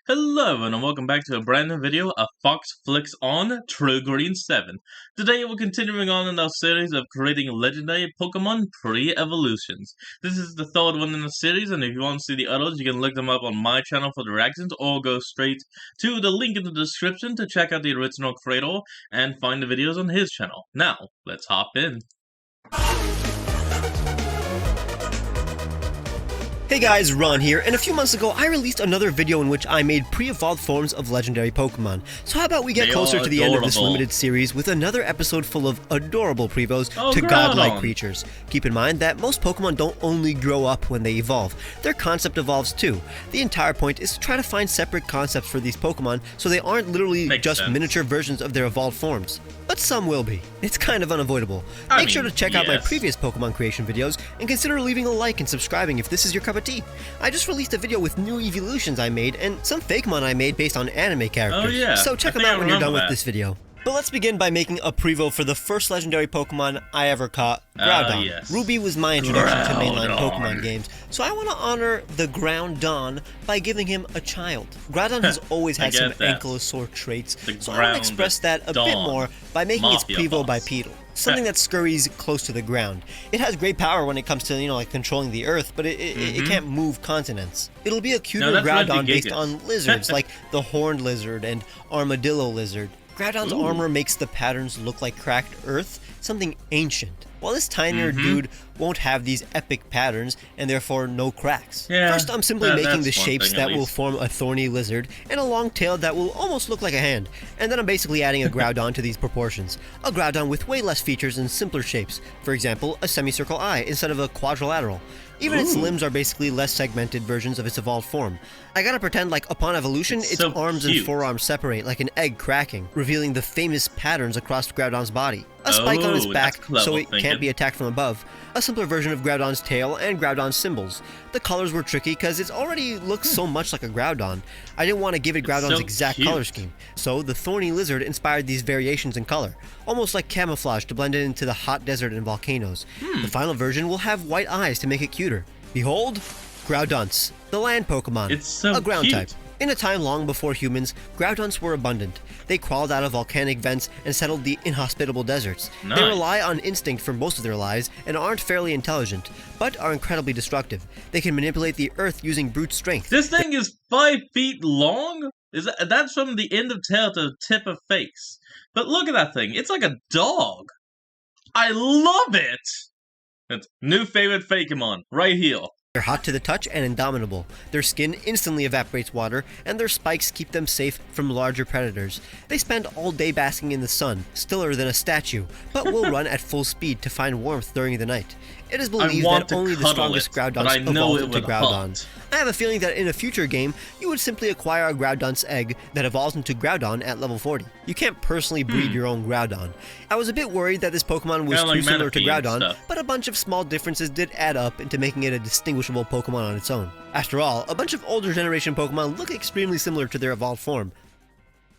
Hello and welcome back to a brand new video of Fox Flicks on True Green 7. Today we're continuing on in our series of creating legendary Pokemon pre-evolutions. This is the third one in the series, and if you want to see the others, you can look them up on my channel for the reactions or go straight to the link in the description to check out the original creator and find the videos on his channel. Now, let's hop in. Hey guys, Ron here, and a few months ago I released another video in which I made pre-evolved forms of legendary Pokemon. So how about we get closer to the end of this limited series with another episode full of adorable prevos to godlike creatures. Keep in mind that most Pokemon don't only grow up when they evolve, their concept evolves too. The entire point is to try to find separate concepts for these Pokemon so they aren't literally just miniature versions of their evolved forms. But some will be. It's kind of unavoidable. Make sure to check out my previous Pokemon creation videos and consider leaving a like and subscribing if this is your cup of tea. I just released a video with new evolutions I made and some Fakemon I made based on anime characters. So check them out when you're done with this video. But let's begin by making a prevo for the first legendary Pokemon I ever caught, Groudon. Ruby was my introduction to mainline Pokemon games, so I want to honor the Groudon by giving him a child. Groudon has always had some ankylosaur traits, so I want to express that a bit more by making its prevo bipedal. Something that scurries close to the ground. It has great power when it comes to, like controlling the earth, but it can't move continents. It'll be a cuter Groudon based on lizards, like the horned lizard and armadillo lizard. Groudon's armor makes the patterns look like cracked earth, something ancient. While this tinier dude won't have these epic patterns, and therefore no cracks. First, I'm simply making the shapes that will form a thorny lizard, and a long tail that will almost look like a hand. And then I'm basically adding a Groudon to these proportions. A Groudon with way less features and simpler shapes. For example, a semicircle eye instead of a quadrilateral. Even its limbs are basically less segmented versions of its evolved form. I gotta pretend like upon evolution, its arms and forearms separate like an egg cracking, revealing the famous patterns across Groudon's body. A spike on its back so it can't be attacked from above, a simpler version of Groudon's tail, and Groudon's symbols. The colors were tricky because it already looks so much like a Groudon. I didn't want to give it Groudon's exact color scheme, so the thorny lizard inspired these variations in color, almost like camouflage to blend it into the hot desert and volcanoes. The final version will have white eyes to make it cuter. Behold, Groudonce, the land Pokemon, a ground type. In a time long before humans, Groudonce were abundant. They crawled out of volcanic vents and settled the inhospitable deserts. They rely on instinct for most of their lives and aren't fairly intelligent, but are incredibly destructive. They can manipulate the earth using brute strength. This thing is 5 feet long? That's from the end of tail to the tip of face. But look at that thing. It's like a dog. I love it! It's new favorite Fakemon, right here. They're hot to the touch and indomitable. Their skin instantly evaporates water, and their spikes keep them safe from larger predators. They spend all day basking in the sun, stiller than a statue, but will run at full speed to find warmth during the night. It is believed that only the strongest Groudonce evolved into Groudon. I have a feeling that in a future game, you would simply acquire a Groudonce egg that evolves into Groudon at level 40. You can't personally breed your own Groudon. I was a bit worried that this Pokemon was too similar to Groudon, but a bunch of small differences did add up into making it a distinguishable Pokemon on its own. After all, a bunch of older generation Pokemon look extremely similar to their evolved form.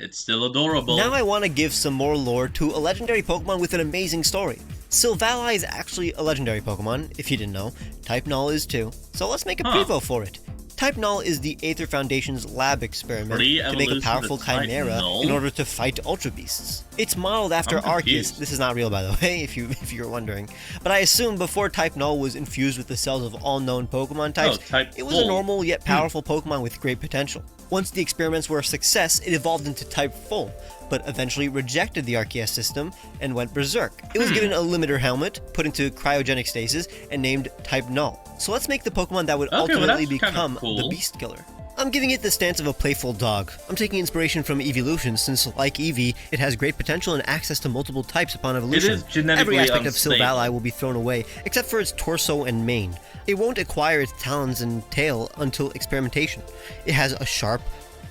It's still adorable. Now I want to give some more lore to a legendary Pokemon with an amazing story. Silvally is actually a legendary Pokemon, if you didn't know. Type Null is too. So let's make a prevo for it. Type Null is the Aether Foundation's lab experiment to make a powerful chimera in order to fight Ultra Beasts. It's modeled after Arceus. This is not real, by the way, if you're wondering. But I assume before Type Null was infused with the cells of all known Pokemon types, it was a normal yet powerful Pokemon with great potential. Once the experiments were a success, it evolved into Type Full, but eventually rejected the Arceus system and went berserk. It was given a limiter helmet, put into cryogenic stasis, and named Type Null. So let's make the Pokemon that would ultimately become the Beast Killer. I'm giving it the stance of a playful dog. I'm taking inspiration from evolution since, like Eevee, it has great potential and access to multiple types upon evolution. It is genetically Every aspect unstable. of Silvally will be thrown away, except for its torso and mane. It won't acquire its talons and tail until experimentation. It has a sharp,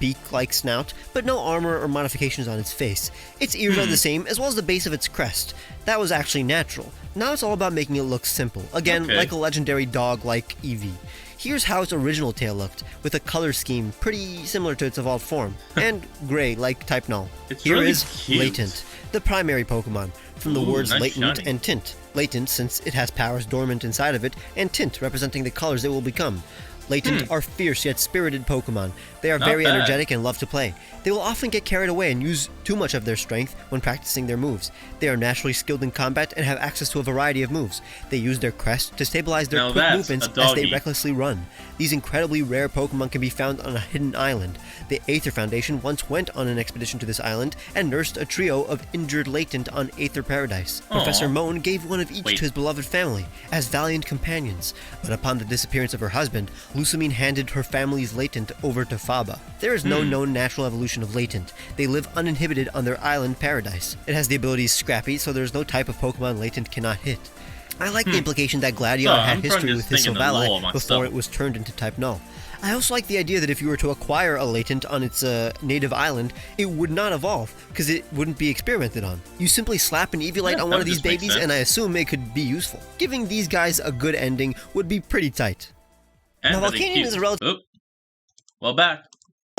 beak-like snout, but no armor or modifications on its face. Its ears are the same, as well as the base of its crest. That was actually natural. Now it's all about making it look simple. Again, like a legendary dog like Eevee. Here's how its original tail looked, with a color scheme pretty similar to its evolved form, and gray like Type Null. Here is Latent, the primary Pokemon, from the words latent and tint. Latent since it has powers dormant inside of it, and tint representing the colors it will become. Latent are fierce yet spirited Pokemon. They are very energetic and love to play. They will often get carried away and use too much of their strength when practicing their moves. They are naturally skilled in combat and have access to a variety of moves. They use their crest to stabilize their quick movements as they recklessly run. These incredibly rare Pokemon can be found on a hidden island. The Aether Foundation once went on an expedition to this island and nursed a trio of injured Latent on Aether Paradise. Aww. Professor Moan gave one of each to his beloved family as valiant companions, but upon the disappearance of her husband, Lusamine handed her family's Latent over to Faba. There is no known natural evolution of Latent. They live uninhibited on their island Paradise. It has the abilities Scrappy, so there's no type of Pokemon Latent cannot hit. I like the implication that Gladion had history with his Silvally before it was turned into type Null. I also like the idea that if you were to acquire a Latent on its native island, it would not evolve, because it wouldn't be experimented on. You simply slap an Eviolite on one of these babies, and I assume it could be useful. Giving these guys a good ending would be pretty tight. Now, Volcanion is a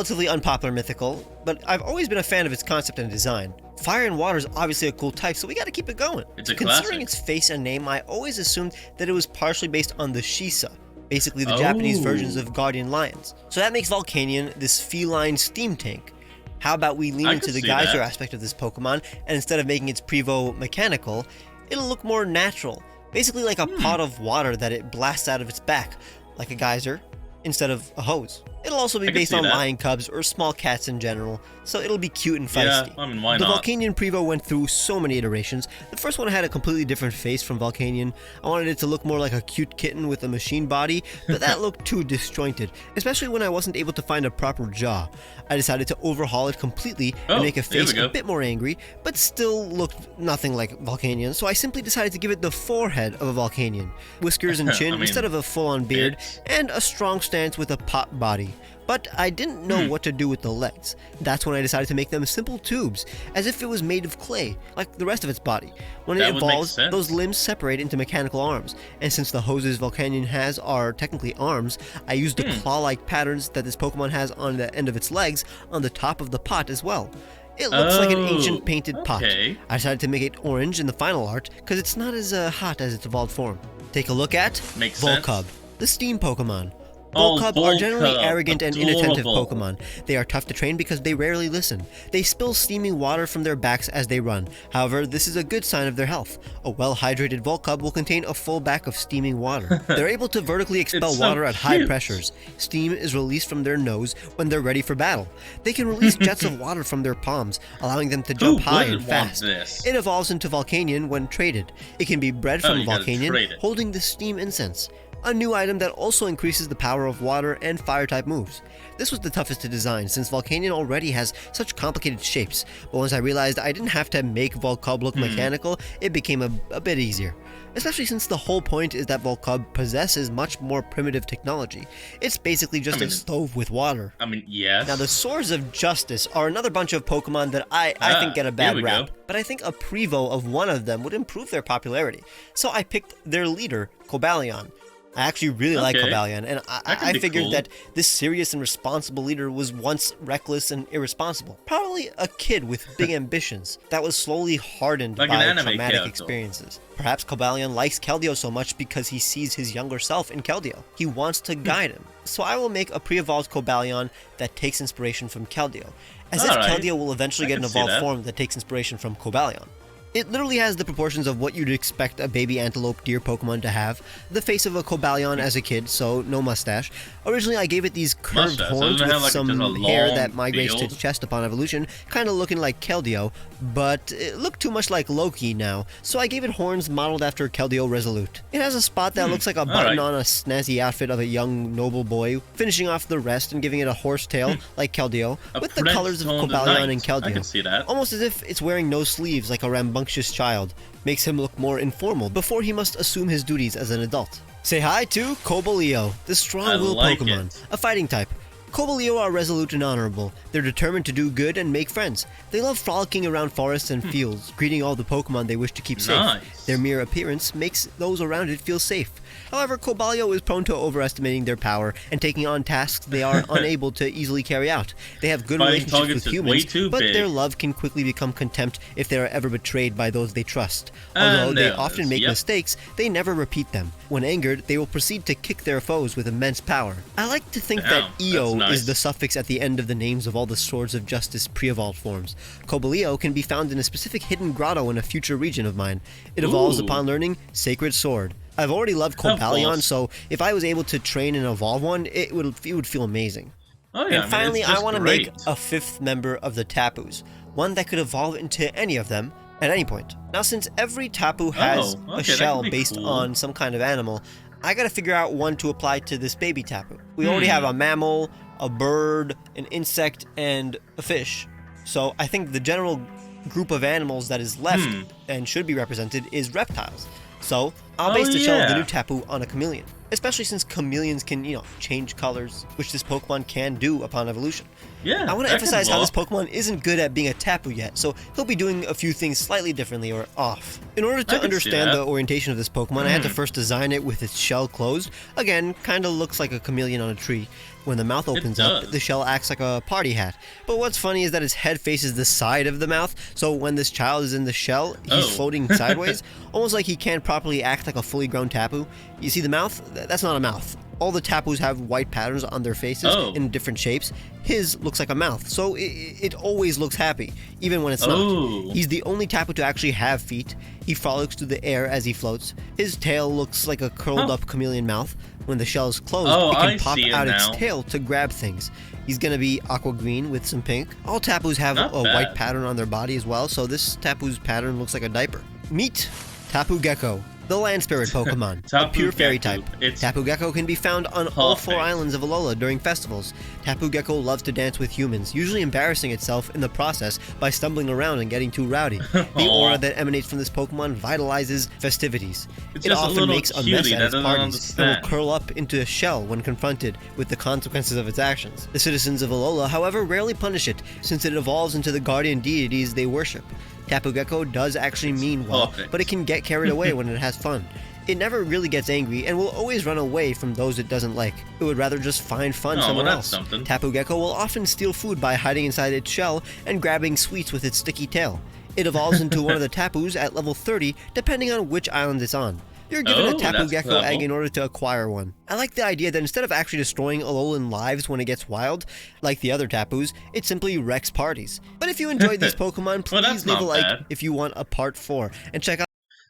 relatively unpopular mythical, but I've always been a fan of its concept and design. Fire and water is obviously a cool type, so we gotta keep it going. It's a Considering its face and name, I always assumed that it was partially based on the Shisa, basically the Japanese versions of guardian lions. So that makes Volcanion this feline steam tank. How about we lean into the geyser aspect of this Pokemon, and instead of making its Prevo mechanical, it'll look more natural. Basically like a pot of water that it blasts out of its back, like a geyser, instead of a hose. It'll also be based on lion cubs or small cats in general, so it'll be cute and feisty. Yeah, I mean, why not? The Volcanion Prevo went through so many iterations. The first one had a completely different face from Volcanion. I wanted it to look more like a cute kitten with a machine body, but that looked too disjointed, especially when I wasn't able to find a proper jaw. I decided to overhaul it completely and make a face a bit more angry, but still looked nothing like Volcanion, so I simply decided to give it the forehead of a Volcanion. Whiskers and chin instead of a full-on beard, and a strong stance with a pot body. But I didn't know what to do with the legs. That's when I decided to make them simple tubes, as if it was made of clay, like the rest of its body. When it evolves, those limbs separate into mechanical arms, and since the hoses Volcanion has are technically arms, I used the claw-like patterns that this Pokemon has on the end of its legs on the top of the pot as well. It looks like an ancient painted pot. I decided to make it orange in the final art, because it's not as hot as its evolved form. Take a look at Volcub, the steam Pokemon. Volcub are generally arrogant and inattentive Pokemon. They are tough to train because they rarely listen. They spill steaming water from their backs as they run. However, this is a good sign of their health. A well-hydrated Volcub will contain a full back of steaming water. They're able to vertically expel water at high pressures. Steam is released from their nose when they're ready for battle. They can release jets of water from their palms, allowing them to jump high and fast. It evolves into Volcanion when traded. It can be bred from Volcanion, holding the steam incense, a new item that also increases the power of water and fire-type moves. This was the toughest to design, since Volcanion already has such complicated shapes, but once I realized I didn't have to make Volcub look mechanical, it became a bit easier. Especially since the whole point is that Volcub possesses much more primitive technology. It's basically just a stove with water. Yes. Now, the Swords of Justice are another bunch of Pokemon that I think get a bad rap, but I think a Prevo of one of them would improve their popularity. So I picked their leader, Cobalion. I actually really like Cobalion, and I figured that this serious and responsible leader was once reckless and irresponsible. Probably a kid with big ambitions that was slowly hardened by traumatic experiences. Perhaps Cobalion likes Keldeo so much because he sees his younger self in Keldeo. He wants to guide him. So I will make a pre-evolved Cobalion that takes inspiration from Keldeo, as if Keldeo will eventually get an evolved form that takes inspiration from Cobalion. It literally has the proportions of what you'd expect a baby antelope deer Pokemon to have. The face of a Cobalion as a kid, so no mustache. Originally, I gave it these curved horns with some hair that migrates to its chest upon evolution, kind of looking like Keldeo, but it looked too much like Loki now, so I gave it horns modeled after Keldeo Resolute. It has a spot that looks like a button on a snazzy outfit of a young noble boy, finishing off the rest and giving it a horse tail like Keldeo, with the colors of Cobalion and Keldeo. I can see that. Almost as if it's wearing no sleeves like a rambunctious child. Makes him look more informal before he must assume his duties as an adult. Say hi to Cobalion, the strong-willed Pokemon, a fighting type. Cobalion are resolute and honorable. They're determined to do good and make friends. They love frolicking around forests and fields, greeting all the Pokemon they wish to keep safe. Their mere appearance makes those around it feel safe. However, Cobalion is prone to overestimating their power and taking on tasks they are unable to easily carry out. They have good relationships with humans, but their love can quickly become contempt if they are ever betrayed by those they trust. Although they often make mistakes, they never repeat them. When angered, they will proceed to kick their foes with immense power. I like to think that Io is the suffix at the end of the names of all the Swords of Justice pre-evolved forms. Cobalion can be found in a specific hidden grotto in a future region of mine. It evolves upon learning Sacred Sword. I've already loved Cobalion, so if I was able to train and evolve one, it would feel amazing. Oh yeah, and finally, I want to make a 5th member of the Tapus, one that could evolve into any of them at any point. Now, since every Tapu has a shell based on some kind of animal, I gotta figure out one to apply to this baby Tapu. We already have a mammal, a bird, an insect, and a fish. So I think the general group of animals that is left and should be represented is reptiles. So I'll base the shell of the new Tapu on a chameleon, especially since chameleons can, change colors, which this Pokemon can do upon evolution. Yeah, I want to emphasize how this Pokemon isn't good at being a Tapu yet, so he'll be doing a few things slightly differently or off. In order to understand the orientation of this Pokemon, I had to first design it with its shell closed. Again, kinda looks like a chameleon on a tree. When the mouth opens up, the shell acts like a party hat. But what's funny is that its head faces the side of the mouth, so when this child is in the shell, he's floating sideways, almost like he can't properly act like a fully grown Tapu. You see the mouth? That's not a mouth. All the Tapus have white patterns on their faces in different shapes. His looks like a mouth, so it always looks happy, even when it's not. He's the only Tapu to actually have feet. He frolics through the air as he floats. His tail looks like a curled up chameleon mouth. When the shell is closed, it can pop out its tail to grab things. He's gonna be aqua green with some pink. All Tapus have a white pattern on their body as well, so this Tapu's pattern looks like a diaper. Meet Tapu Gecko, the land spirit Pokemon, a pure fairy type. Tapu Gecko can be found on all 4 islands of Alola during festivals. Tapu Gecko loves to dance with humans, usually embarrassing itself in the process by stumbling around and getting too rowdy. The aura that emanates from this Pokemon vitalizes festivities. It often makes a mess at its parties and will curl up into a shell when confronted with the consequences of its actions. The citizens of Alola, however, rarely punish it, since it evolves into the guardian deities they worship. Tapu Gecko does actually mean well, but it can get carried away when it has fun. It never really gets angry and will always run away from those it doesn't like. It would rather just find fun somewhere else. Tapu Gecko will often steal food by hiding inside its shell and grabbing sweets with its sticky tail. It evolves into one of the Tapus at level 30, depending on which island it's on. You're given a Tapu Gecko egg in order to acquire one. I like the idea that instead of actually destroying Alolan lives when it gets wild, like the other Tapus, it simply wrecks parties. But if you enjoyed these Pokemon, please leave a like if you want a part 4, and check out.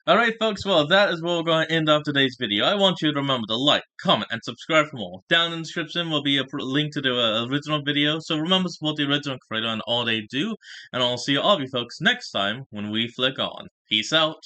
Alright folks, well that is where we're going to end off today's video. I want you to remember to like, comment, and subscribe for more. Down in the description will be a link to the original video, so remember to support the original creator and all they do, and I'll see all of you folks next time when we flick on. Peace out.